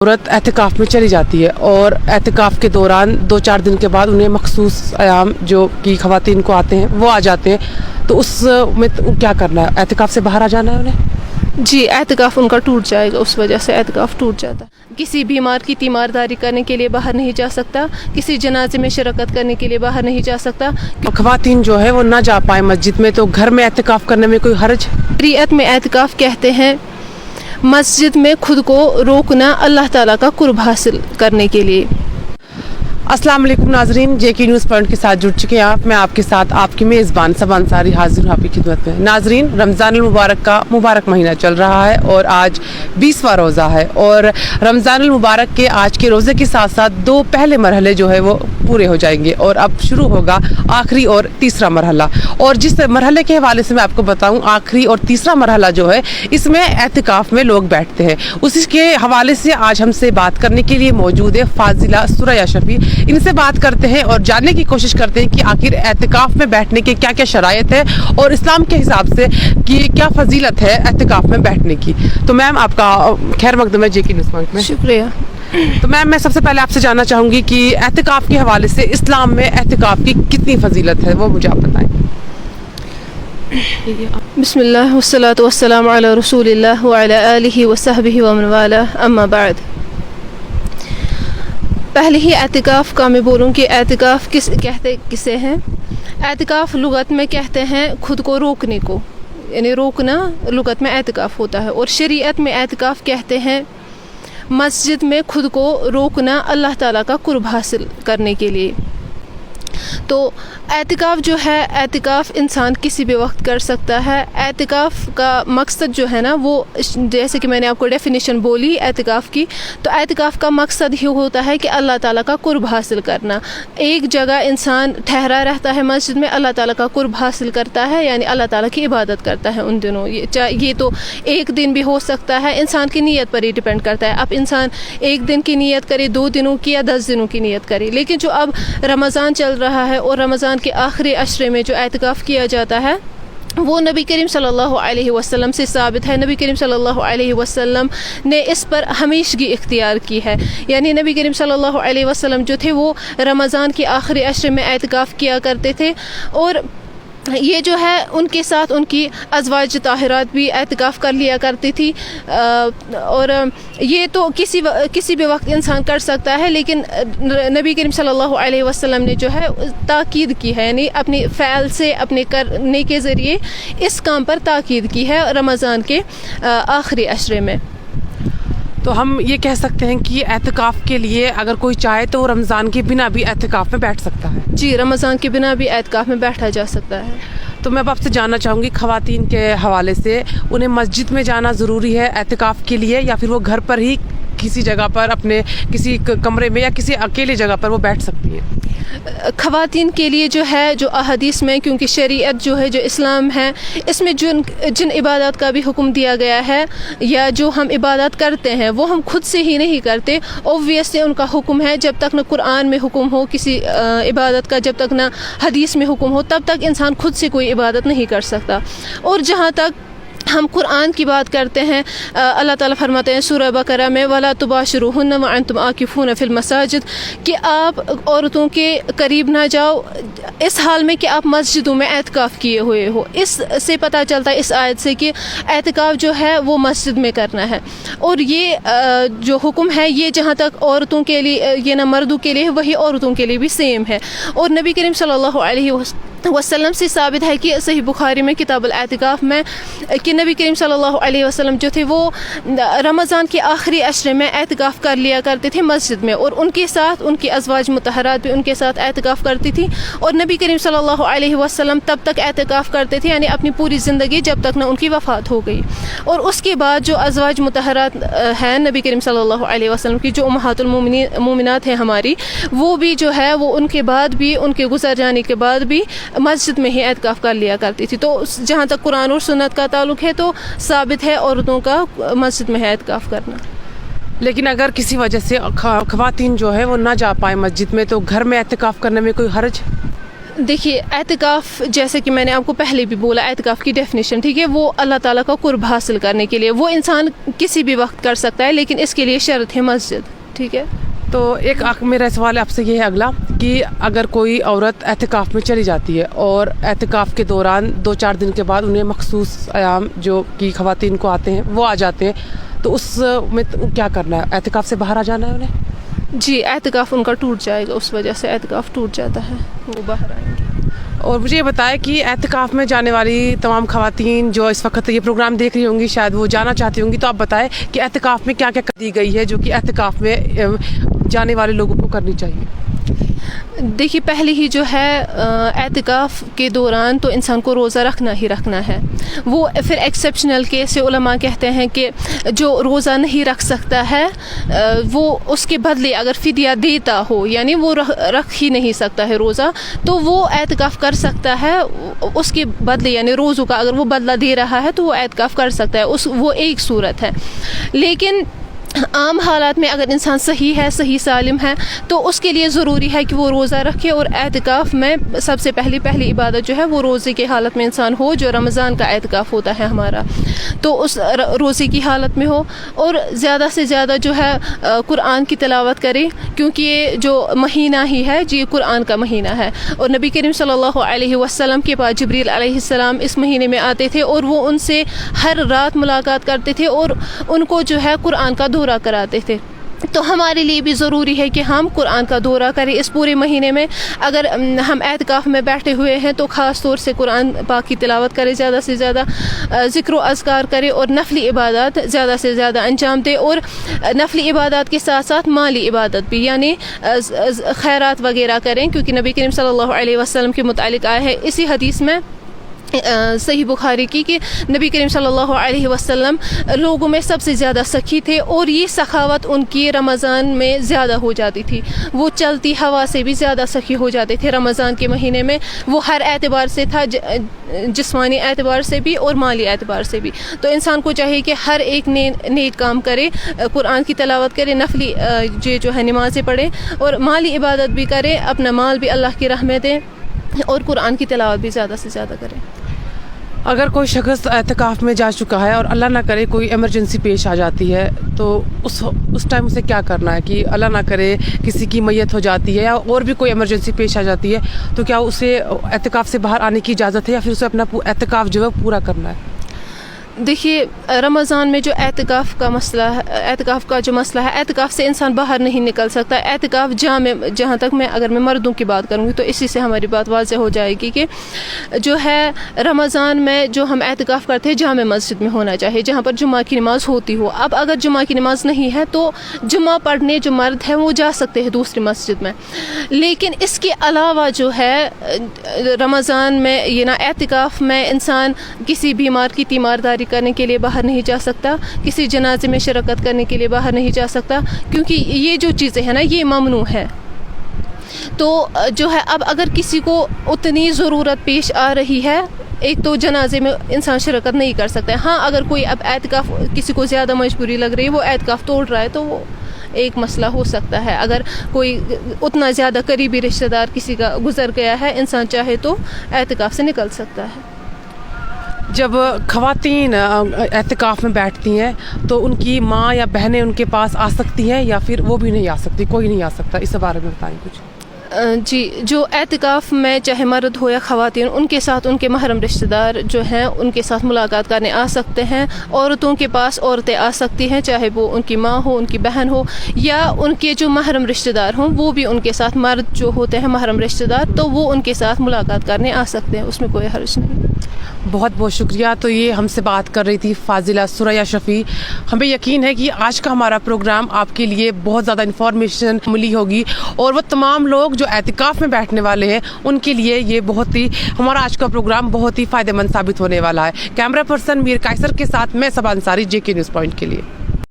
औरत एहतिकाफ में चली जाती है और एहतिकाफ के दौरान 2-4 दिन के बाद उन्हें मखसूस अयाम जो कि ख़वातीन को आते हैं वो आ जाते हैं, तो उस में तो क्या करना है? एहतिकाफ से बाहर आ जाना है उन्हें? जी, एहतिकाफ उनका टूट जाएगा, उस वजह से एहतिकाफ टूट जाता है। किसी बीमार की तीमारदारी करने के लिए बाहर नहीं जा सकता, किसी जनाजे में शिरकत करने के लिए बाहर नहीं जा सकता। ख़वातीन जो है वो ना जा पाए मस्जिद में, तो घर में एहतिकाफ करने में कोई हर्ज? शरीयत में एहतिकाफ कहते हैं मस्जिद में खुद को रोकना अल्लाह ताला का कुर्ब हासिल करने के लिए। अस्सलाम वालेकुम नाजरीन, JK न्यूज़ पॉइंट के साथ जुड़ चुके हैं आप। मैं आपके साथ आपकी मेज़बान सबा अंसारी हाजिर हूँ आपकी खिदमत में। नाजरीन, रमज़ान मुबारक का मुबारक महीना चल रहा है और आज 20वां रोज़ा है और रमज़ान मुबारक के आज के रोज़े के साथ साथ 2 पहले मरहले जो है वो पूरे हो जाएंगे और अब शुरू होगा आखिरी और तीसरा मरहला। और जिस मरहले के हवाले से मैं आपको बताऊँ, आखिरी और तीसरा मरहला जो है इसमें एहतिकाफ में लोग बैठते हैं, उसी के हवाले से आज हमसे बात करने के लिए मौजूद है फाजिला सुरैया शफी। इनसे बात करते हैं और जानने की कोशिश करते हैं कि आखिर एहतिकाफ में बैठने के क्या क्या शराइत है और इस्लाम के हिसाब से कि क्या फजीलत है एहतिकाफ में बैठने की। तो मैम, आपका खैर मकदम है JK न्यूज़ पॉइंट में। शुक्रिया। तो मैम, मैं सबसे पहले आपसे जानना चाहूँगी कि एहतिकाफ के हवाले से इस्लाम में एहतिकाफ की कितनी फजीलत है, वो मुझे आप बताएं। बिस्मिल्लाह वस्सलातु वस्सलामु अला रसूलिल्लाह व अला आलिहि व सहबिहि व मन वाला, अम्मा बाद। पहले ही एहतिकाफ का मैं बोलूँ कि एहतिकाफ किसे हैं। एहतिकाफ लुगत में कहते हैं खुद को रोकने को, यानी रोकना लुगत में एहतिकाफ होता है। और शरीयत में एहतिकाफ कहते हैं मस्जिद में खुद को रोकना अल्लाह ताला का कुर्ब हासिल करने के लिए। तो एहतिकाफ जो है, एहतिकाफ इंसान किसी भी वक्त कर सकता है। एहतिकाफ का मकसद जो है ना, वो जैसे कि मैंने आपको डेफिनेशन बोली एहतिकाफ की, तो एहतिकाफ का मकसद ही होता है कि अल्लाह ताला का कुर्ब हासिल करना। एक जगह इंसान ठहरा रहता है मस्जिद में, अल्लाह ताला का कुर्ब हासिल करता है, यानी अल्लाह ताला की इबादत करता है उन दिनों। ये तो एक दिन भी हो सकता है, इंसान की नीयत पर ही डिपेंड करता है। अब इंसान एक दिन की नीयत करे, 2 दिनों की या 10 दिनों की नीयत करे। लेकिन जो अब रमज़ान चल रहा है और रमज़ान के आखिरी अशरे में जो एहतिकाफ किया जाता है वो नबी करीम सल्लल्लाहु अलैहि वसल्लम से साबित है। नबी करीम सल्लल्लाहु अलैहि वसल्लम ने इस पर हमेशगी इख्तियार की है, यानी नबी करीम सल्लल्लाहु अलैहि वसल्लम जो थे वो रमज़ान के आखिरी अशरे में एहतिकाफ किया करते थे। और ये जो है उनके साथ उनकी अज़वाज ताहिरात भी एहतिकाफ कर लिया करती थी। और ये तो किसी भी वक्त इंसान कर सकता है, लेकिन नबी करीम सल्लल्लाहु अलैहि वसल्लम ने जो है ताकीद की है, यानी अपने फ़ैल से अपने करने के ज़रिए इस काम पर ताकीद की है रमज़ान के आखिरी अशरे में। तो हम ये कह सकते हैं कि एहतिकाफ के लिए अगर कोई चाहे तो रमज़ान के बिना भी एहतिकाफ में बैठ सकता है। जी, रमज़ान के बिना भी एहतिकाफ में बैठा जा सकता है। तो मैं अब आपसे जानना चाहूँगी ख़वातीन के हवाले से, उन्हें मस्जिद में जाना ज़रूरी है एहतिकाफ के लिए या फिर वो घर पर ही किसी जगह पर अपने किसी कमरे में या किसी अकेले जगह पर वो बैठ सकती हैं? ख़वातीन के लिए जो है, जो अहदीस में, क्योंकि शरीयत जो है, जो इस्लाम है, इसमें जिन इबादत का भी हुक्म दिया गया है या जो हम इबादत करते हैं वो हम खुद से ही नहीं करते। ऑब्वियसली उनका हुक्म है, जब तक न कुरान में हुक्म हो किसी इबादत का, जब तक न हदीस में हुक्म हो, तब तक इंसान खुद से कोई इबादत नहीं कर सकता। और जहाँ तक हम कुरान की बात करते हैं, अल्लाह ताला फरमाते हैं सूरह बकरा में, वला तुबाशिरुहुन्ना व अंतुम आकिफून फिल मसाजिद, कि आप औरतों के करीब ना जाओ इस हाल में कि आप मस्जिदों में एहतिकाफ किए हुए हो। इससे पता चलता है इस आयत से कि एहतिकाफ जो है वो मस्जिद में करना है। और ये जो हुक्म है ये जहाँ तक औरतों के लिए, ये ना मर्दों के लिए, वही औरतों के लिए भी सेम है। और नबी करीम सल्लल्लाहु अलैहि वसल्लम से साबित है कि सही बुखारी में किताबुल एहतिकाफ में कि नबी करीम सल्लल्लाहु अलैहि वसल्लम जो थे वो रमज़ान के आखिरी अशरे में एहतिकाफ कर लिया करते थे मस्जिद में, और उनके साथ उनकी अज़वाज मुतहरात भी उनके साथ एहतिकाफ करती थी। और नबी करीम सल्लल्लाहु अलैहि वसल्लम तब तक एहतिकाफ करते थे, यानी अपनी पूरी ज़िंदगी, जब तक न उनकी वफ़ात हो गई। और उसके बाद जो अज़वाज मुतहरात हैं नबी करीम सल्लल्लाहु अलैहि वसल्लम की, जो उम्महातुल मोमिनात हैं हमारी, वो भी जो है वो उनके बाद भी, उनके गुजर जाने के बाद भी मस्जिद में ही एहतिकाफ कर लिया करती थी। तो जहाँ तक कुरान और सुन्नत का ताल्लुक़ है तो साबित है औरतों का मस्जिद में एहतिकाफ करना। लेकिन अगर किसी वजह से ख़वातीन जो है वो ना जा पाए मस्जिद में, तो घर में एहतिकाफ करने में कोई हर्ज? देखिए एतिकाफ़, जैसे कि मैंने आपको पहले भी बोला, एतिकाफ़ की डेफिनेशन, ठीक है, वो अल्लाह ताला का कुर्ब हासिल करने के लिए, वो इंसान किसी भी वक्त कर सकता है, लेकिन इसके लिए शर्त है मस्जिद, ठीक है। तो एक मेरा सवाल आपसे ये है अगला कि अगर कोई औरत एतिकाफ़ में चली जाती है और एतिकाफ़ के दौरान 2-4 दिन के बाद उन्हें मखसूस अयाम जो कि ख़वातीन को आते हैं वो आ जाते हैं, तो उस में क्या करना है? एतिकाफ़ से बाहर आ जाना है उन्हें? जी, एतिकाफ़ उनका टूट जाएगा, उस वजह से एतिकाफ़ टूट जाता है, वो बाहर आएंगे। और मुझे ये बताएं कि एतिकाफ़ में जाने वाली तमाम ख़वातीन जो इस वक्त ये प्रोग्राम देख रही होंगी, शायद वो जाना चाहती होंगी, तो आप बताएं कि एतिकाफ़ में क्या क्या कर दी गई है जो कि एतिकाफ़ में जाने वाले लोगों को करनी चाहिए? देखिए, पहले ही जो है एतिकाफ़ के दौरान तो इंसान को रोज़ा रखना ही रखना है। वो फिर एक्सेप्शनल केस से उलमा कहते हैं कि जो रोज़ा नहीं रख सकता है वो उसके बदले अगर फ़िदिया देता हो, यानी वो रख ही नहीं सकता है रोज़ा, तो वो एतिकाफ़ कर सकता है उसके बदले, यानी रोज़ों का अगर वो बदला दे रहा है तो वो एतिकाफ़ कर सकता है, वो एक सूरत है। लेकिन आम हालात में अगर इंसान सही है, सही सालिम है, तो उसके लिए ज़रूरी है कि वो रोज़ा रखे। और एतिकाफ़ में सबसे पहली इबादत जो है वो रोज़े की हालत में इंसान हो, जो रमज़ान का एतिकाफ़ होता है हमारा, तो उस रोज़े की हालत में हो, और ज़्यादा से ज़्यादा जो है कुरान की तिलावत करे, क्योंकि ये जो महीना ही है जी कुरान का महीना है। और नबी करीम सल्लल्लाहु अलैहि वसल्लम के पास जिब्रील अलैहिस्सलाम इस महीने में आते थे और वो उनसे हर रात मुलाकात करते थे और उनको जो है कुरान का दौरा कराते थे। तो हमारे लिए भी ज़रूरी है कि हम कुरान का दौरा करें इस पूरे महीने में। अगर हम एतिकाफ़ में बैठे हुए हैं तो ख़ास तौर से कुरान पाक की तिलावत करें, ज़्यादा से ज़्यादा ज़िक्र व अज़कार करें और नफली इबादत ज़्यादा से ज़्यादा अंजाम दें। और नफली इबादत के साथ साथ माली इबादत भी, यानी खैरात वगैरह करें, क्योंकि नबी करीम सल्लल्लाहु अलैहि वसल्लम के मुतालिक आया है इसी हदीस में सही बुखारी की कि नबी करीम सल्लल्लाहु अलैहि वसल्लम लोगों में सबसे ज़्यादा सखी थे और ये सखावत उनकी रमज़ान में ज़्यादा हो जाती थी। वो चलती हवा से भी ज़्यादा सखी हो जाते थे रमज़ान के महीने में। वो हर एतबार से था, जिस्मानी एतबार से भी और माली एतबार से भी। तो इंसान को चाहिए कि हर एक नेक काम करे, कुरान की तिलावत करे, नफली जो है नमाज़ें पढ़े और माली इबादत भी करे, अपना माल भी अल्लाह की राह में दें और कुरान की तिलावत भी ज़्यादा से ज़्यादा करें। अगर कोई शख्स एतिकाफ़ में जा चुका है और अल्लाह ना करे कोई इमरजेंसी पेश आ जाती है, तो उस टाइम उसे क्या करना है? कि अल्लाह ना करे किसी की मैयत हो जाती है या और भी कोई इमरजेंसी पेश आ जाती है, तो क्या उसे एतिकाफ़ से बाहर आने की इजाज़त है या फिर उसे अपना एतिकाफ़ जो है पूरा करना है? देखिए, रमज़ान में जो एतिकाफ़ का मसला है, एतिकाफ़ का जो मसला है, एतिकाफ़ से इंसान बाहर नहीं निकल सकता। एतिकाफ़ जहाँ तक अगर मैं मर्दों की बात करूँगी तो इसी से हमारी बात वाज़ेह हो जाएगी कि जो है रमज़ान में जो हम एतिकाफ़ करते हैं जामे मस्जिद में होना चाहिए, जहाँ पर जुम्मा की नमाज़ होती हो। अब अगर जुम्मा की नमाज़ नहीं है तो जुम्मा पढ़ने जो मर्द हैं वो जा सकते हैं दूसरी मस्जिद में। लेकिन इसके अलावा जो है रमज़ान में ये ना एतिकाफ़ में इंसान किसी बीमार की तीमारदारी करने के लिए बाहर नहीं जा सकता, किसी जनाजे में शिरकत करने के लिए बाहर नहीं जा सकता, क्योंकि ये जो चीज़ें हैं ना ये ममनू है। तो जो है अब अगर किसी को उतनी ज़रूरत पेश आ रही है, एक तो जनाजे में इंसान शिरकत नहीं कर सकता है। हाँ, अगर कोई अब एतिकाफ़ किसी को ज़्यादा मजबूरी लग रही है, वो एतिकाफ़ तोड़ रहा है, तो वो एक मसला हो सकता है। अगर कोई उतना ज़्यादा करीबी रिश्तेदार किसी का गुजर गया है, इंसान चाहे तो एतिकाफ़ से निकल सकता है। जब ख़वातीन एतिकाफ़ में बैठती हैं तो उनकी माँ या बहनें उनके पास आ सकती हैं या फिर वो भी नहीं आ सकती, कोई नहीं आ सकता? इस बारे में बताएं कुछ। जी, जो एतिकाफ़ में चाहे मर्द हो या ख़वातीन, उनके साथ उनके महरम रिश्तेदार जो हैं उनके साथ मुलाकात करने आ सकते हैं। औरतों के पास औरतें आ सकती हैं, चाहे वो उनकी माँ हो, उनकी बहन हो या उनके जो महरम रिश्तेदार हों, वो भी उनके साथ, मर्द जो होते हैं महरम रिश्तेदार, तो वो उनके साथ मुलाकात करने आ सकते हैं, उसमें कोई हर्ज नहीं। बहुत बहुत शुक्रिया। तो ये हमसे बात कर रही थी फाजिला सुरैया शफ़ी। हमें यकीन है कि आज का हमारा प्रोग्राम आपके लिए बहुत ज़्यादा इन्फॉर्मेशन मिली होगी और वो तमाम लोग जो एतिकाफ़ में बैठने वाले हैं उनके लिए ये हमारा आज का प्रोग्राम बहुत ही फ़ायदेमंद साबित होने वाला है। कैमरा पर्सन मीर कायसर के साथ मैं सबा अंसारी, JK न्यूज़ पॉइंट के लिए।